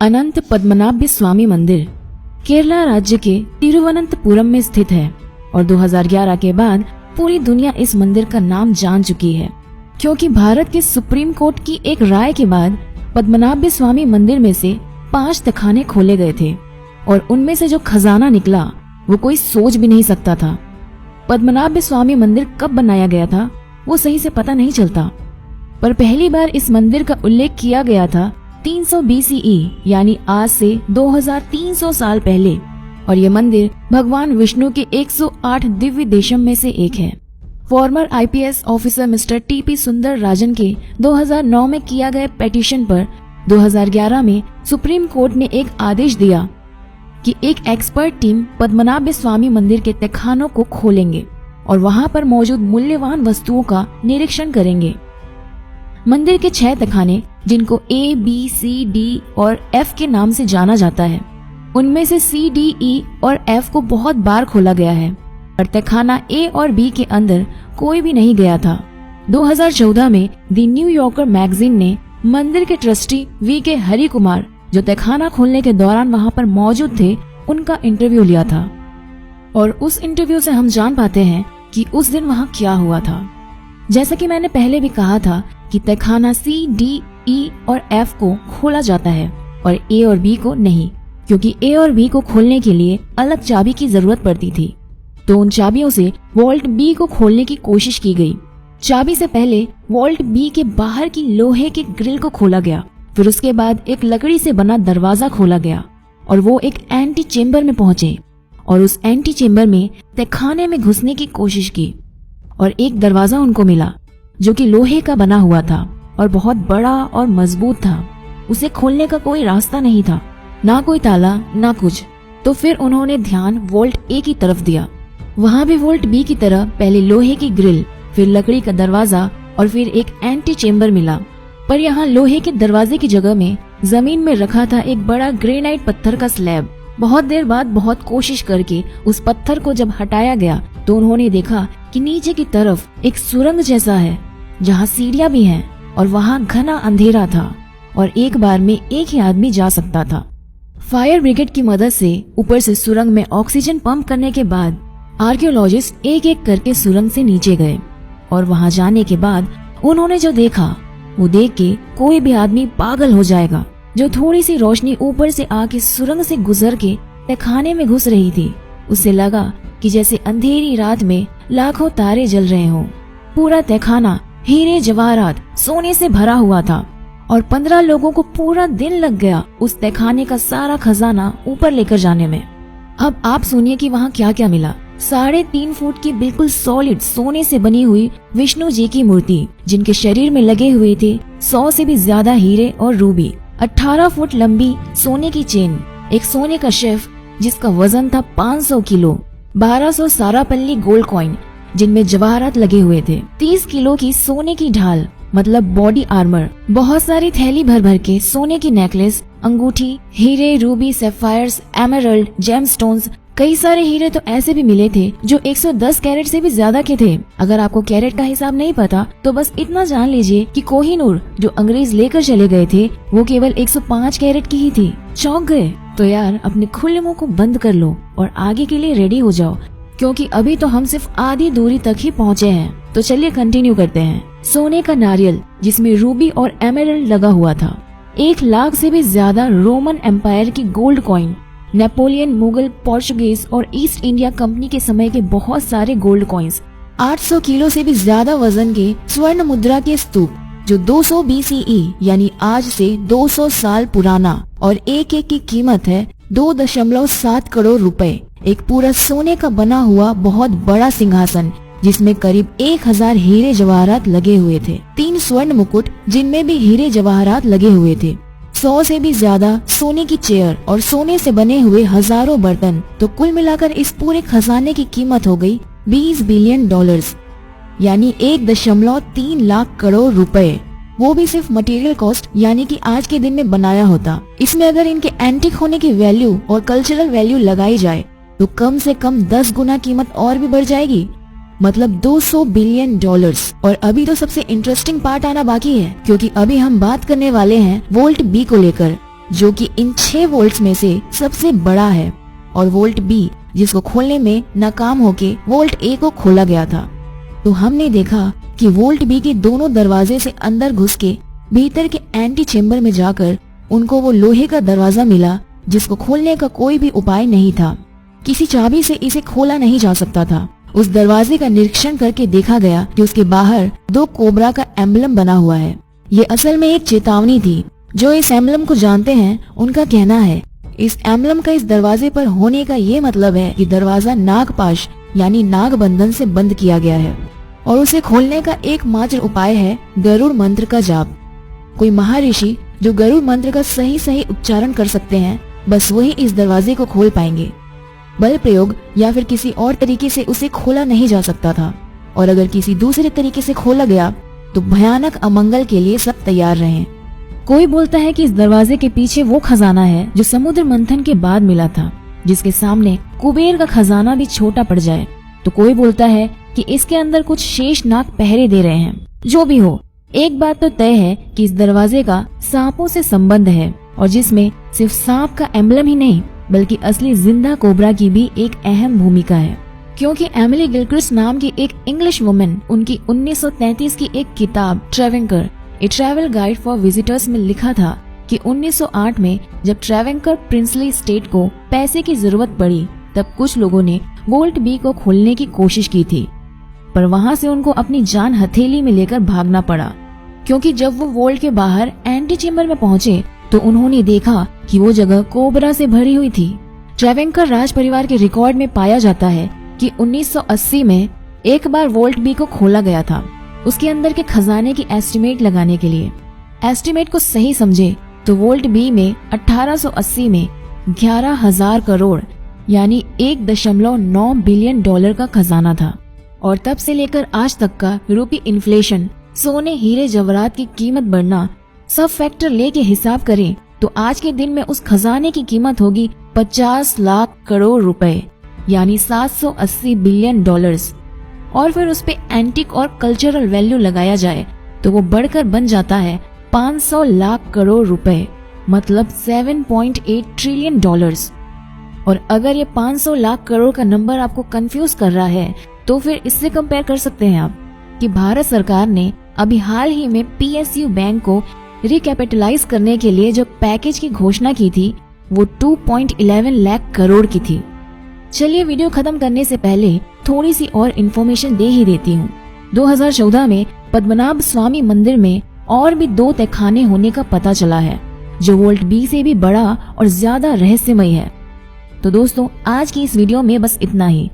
अनंत पद्मनाभ स्वामी मंदिर केरला राज्य के तिरुवनंतपुरम में स्थित है और 2011 के बाद पूरी दुनिया इस मंदिर का नाम जान चुकी है, क्योंकि भारत के सुप्रीम कोर्ट की एक राय के बाद पद्मनाभ स्वामी मंदिर में से 5 तहखाने खोले गए थे और उनमें से जो खजाना निकला वो कोई सोच भी नहीं सकता था। पद्मनाभ स्वामी मंदिर कब बनाया गया था वो सही से पता नहीं चलता, पर पहली बार इस मंदिर का उल्लेख किया गया था 300 BCE यानी आज से 2300 साल पहले, और ये मंदिर भगवान विष्णु के 108 दिव्य देशम में से एक है। Farmer IPS officer mister TP सुंदर राजन के 2009 में किया गया पिटीशन पर 2011 में सुप्रीम कोर्ट ने एक आदेश दिया कि एक एक्सपर्ट टीम पद्मनाभ स्वामी मंदिर के तहखानों को खोलेंगे और वहां पर मौजूद मूल्यवान वस्तुओं का निरीक्षण करेंगे। मंदिर के 6 तहखाने, जिनको A, B, C, D और F के नाम से जाना जाता है, उनमें से C, D, E और F को बहुत बार खोला गया है, और तहखाना A और B के अंदर कोई भी नहीं गया था। 2014 में द न्यू यॉर्कर मैगजीन ने मंदिर के ट्रस्टी VK हरि कुमार, जो तहखाना खोलने के दौरान वहां पर मौजूद थे, उनका इंटरव्यू लिया था, और उस इंटरव्यू से हम जान पाते हैं कि उस दिन वहां क्या हुआ था। जैसा कि मैंने पहले भी कहा था कि तहखाना C, D, E और F को खोला जाता है और A और B को नहीं, क्योंकि A और B को खोलने के लिए अलग चाबी की जरूरत पड़ती थी। तो उन चाबियों से वॉल्ट B को खोलने की कोशिश की गई। चाबी से पहले वॉल्ट B के बाहर की लोहे के ग्रिल को खोला गया, फिर उसके बाद एक लकड़ी से बना दरवाजा खोला गया और वो एक एंटी चेम्बर में पहुंचे और उस एंटी चेम्बर में तहखाने में घुसने की कोशिश की, और एक दरवाजा उनको मिला जो कि लोहे का बना हुआ था और बहुत बड़ा और मजबूत था। उसे खोलने का कोई रास्ता नहीं था, ना कोई ताला ना कुछ। तो फिर उन्होंने ध्यान वॉल्ट A की तरफ दिया। वहाँ भी वॉल्ट B की तरह पहले लोहे की ग्रिल, फिर लकड़ी का दरवाजा और फिर एक एंटी चेम्बर मिला, पर यहाँ लोहे के दरवाजे की जगह में जमीन में रखा था एक बड़ा ग्रेनाइट पत्थर का स्लैब। बहुत देर बाद बहुत कोशिश करके उस पत्थर को जब हटाया गया तो उन्होंने देखा कि नीचे की तरफ एक सुरंग जैसा है जहाँ सीढ़ियां भी हैं और वहाँ घना अंधेरा था और एक बार में एक ही आदमी जा सकता था। फायर ब्रिगेड की मदद से ऊपर से सुरंग में ऑक्सीजन पंप करने के बाद आर्कियोलॉजिस्ट एक एक करके सुरंग से नीचे गए, और वहाँ जाने के बाद उन्होंने जो देखा वो देख के कोई भी आदमी पागल हो जाएगा। जो थोड़ी सी रोशनी ऊपर से आके सुरंग से गुजर के तहखाने में घुस रही थी, उससे लगा कि जैसे अंधेरी रात में लाखों तारे जल रहे हों। पूरा तहखाना हीरे जवाहरात सोने से भरा हुआ था और 15 लोगों को पूरा दिन लग गया उस तहखाने का सारा खजाना ऊपर लेकर जाने में। अब आप सुनिए कि वहाँ क्या क्या मिला। 3.5 फुट की बिल्कुल सॉलिड सोने से बनी हुई विष्णु जी की मूर्ति, जिनके शरीर में लगे हुए थे 100 से भी ज्यादा हीरे और रूबी। 18 फुट लंबी सोने की चेन, एक सोने का शेफ जिसका वजन था 500 किलो, 1200 सारापल्ली गोल्ड कॉइन जिनमें जवाहरात लगे हुए थे, 30 किलो की सोने की ढाल मतलब बॉडी आर्मर, बहुत सारी थैली भर भर के सोने की नेकलेस, अंगूठी, हीरे, रूबी, सैफायर्स, एमरल्ड, जेमस्टोन्स। कई सारे हीरे तो ऐसे भी मिले थे जो 110 कैरेट से भी ज्यादा के थे। अगर आपको कैरेट का हिसाब नहीं पता तो बस इतना जान लीजिए कि कोहिनूर जो अंग्रेज लेकर चले गए थे वो केवल 105 कैरेट की ही थी। चौंक गए? तो यार अपने खुले मुंह को बंद कर लो और आगे के लिए रेडी हो जाओ, क्योंकि अभी तो हम सिर्फ आधी दूरी तक ही पहुँचे हैं। तो चलिए कंटिन्यू करते हैं। सोने का नारियल जिसमें रूबी और एमरल्ड लगा हुआ था, 1 लाख से भी ज्यादा रोमन एम्पायर की gold coin, Napoleon, Mughal, Portuguese और ईस्ट इंडिया कंपनी के समय के बहुत सारे गोल्ड कॉइन्स, 800 किलो से भी ज्यादा वजन के स्वर्ण मुद्रा के स्तूप जो 200 BCE यानी आज से 200 साल पुराना, और एक एक की कीमत है 2.7 करोड़ रुपए। एक पूरा सोने का बना हुआ बहुत बड़ा सिंहासन जिसमें करीब 1000 हीरे जवाहरात लगे हुए थे, 3 स्वर्ण मुकुट जिनमें भी हीरे जवाहरात लगे हुए थे, 100 से भी ज्यादा सोने की चेयर और सोने से बने हुए हजारों बर्तन। तो कुल मिलाकर इस पूरे खजाने की कीमत हो गई $20 बिलियन यानी 1.3 लाख करोड़ रुपए। वो भी सिर्फ मटेरियल कॉस्ट यानी कि आज के दिन में बनाया होता। इसमें अगर इनके एंटिक होने की वैल्यू और कल्चरल वैल्यू लगाई जाए तो कम से कम 10 गुना कीमत और भी बढ़ जाएगी, मतलब $200 बिलियन। और अभी तो सबसे इंटरेस्टिंग पार्ट आना बाकी है, क्योंकि अभी हम बात करने वाले हैं वोल्ट बी को लेकर। जो कि इन 6 वोल्ट्स में से सबसे बड़ा है, और वोल्ट बी जिसको खोलने में नाकाम होके वोल्ट ए को खोला गया था। तो हमने देखा कि वोल्ट बी के दोनों दरवाजे से अंदर घुस के भीतर के एंटी चेम्बर में जाकर उनको वो लोहे का दरवाजा मिला जिसको खोलने का कोई भी उपाय नहीं था। किसी चाबी से इसे खोला नहीं जा सकता था। उस दरवाजे का निरीक्षण करके देखा गया कि उसके बाहर 2 कोबरा का एम्बलम बना हुआ है। ये असल में एक चेतावनी थी। जो इस एम्बलम को जानते हैं उनका कहना है इस एम्बलम का इस दरवाजे पर होने का ये मतलब है कि दरवाजा नागपाश यानी नाग बंधन से बंद किया गया है और उसे खोलने का एकमात्र उपाय है गरुड़ मंत्र का जाप। कोई महर्षि जो गरुड़ मंत्र का सही उच्चारण कर सकते हैं, बस वही इस दरवाजे को खोल पाएंगे। बल प्रयोग या फिर किसी और तरीके से उसे खोला नहीं जा सकता था, और अगर किसी दूसरे तरीके से खोला गया तो भयानक अमंगल के लिए सब तैयार रहें। कोई बोलता है कि इस दरवाजे के पीछे वो खजाना है जो समुद्र मंथन के बाद मिला था, जिसके सामने कुबेर का खजाना भी छोटा पड़ जाए। तो कोई बोलता है कि इसके अंदर कुछ शेष नाग पहरे दे रहे हैं। जो भी हो, एक बात तो तय है कि इस दरवाजे का सांपों से संबंध है, और जिसमें सिर्फ सांप का एम्बलम ही नहीं बल्कि असली जिंदा कोबरा की भी एक अहम भूमिका है। क्योंकि एमिली गिलक्रिस्ट नाम की एक इंग्लिश वुमन उनकी 1933 की एक किताब ट्रेवेंकर ए ट्रैवल गाइड फॉर विजिटर्स में लिखा था कि 1908 में जब ट्रेवेंकर प्रिंसली स्टेट को पैसे की जरूरत पड़ी तब कुछ लोगों ने वोल्ट बी को खोलने की कोशिश की थी, पर वहां से उनको अपनी जान हथेली में लेकर भागना पड़ा। क्योंकि जब वो वोल्ट के बाहर एंटी चेम्बर में पहुंचे तो उन्होंने देखा कि वो जगह कोबरा से भरी हुई थी। ट्रेवेंकर राज परिवार के रिकॉर्ड में पाया जाता है कि 1980 में एक बार वोल्ट बी को खोला गया था, उसके अंदर के खजाने की एस्टिमेट लगाने के लिए। एस्टिमेट को सही समझे तो वोल्ट बी में 1880 में 11,000 करोड़ यानी 1.9 बिलियन डॉलर का खजाना था, और तब से लेकर आज तक का यूरोपीय इन्फ्लेशन, सोने हीरे जवाहरात की कीमत बढ़ना, सब फैक्टर लेके हिसाब करें तो आज के दिन में उस खजाने की कीमत होगी 50 लाख करोड़ रुपए यानी 780 बिलियन डॉलर्स। और फिर उस पे एंटिक और कल्चरल वैल्यू लगाया जाए तो वो बढ़कर बन जाता है 500 लाख करोड़ रुपए, मतलब 7.8 ट्रिलियन डॉलर्स। और अगर ये 500 लाख करोड़ का नंबर आपको कंफ्यूज कर रहा है तो फिर इससे कंपेयर कर सकते हैं आप कि भारत सरकार ने अभी हाल ही में PSU बैंक को रिकैपिटलाइज करने के लिए जो पैकेज की घोषणा की थी वो 2.11 लाख करोड़ की थी। चलिए वीडियो खत्म करने से पहले थोड़ी सी और इन्फॉर्मेशन दे ही देती हूँ। 2014 में पद्मनाभ स्वामी मंदिर में और भी 2 तहखाने होने का पता चला है जो वोल्ट बी से भी बड़ा और ज्यादा रहस्यमय है। तो दोस्तों, आज की इस वीडियो में बस इतना ही।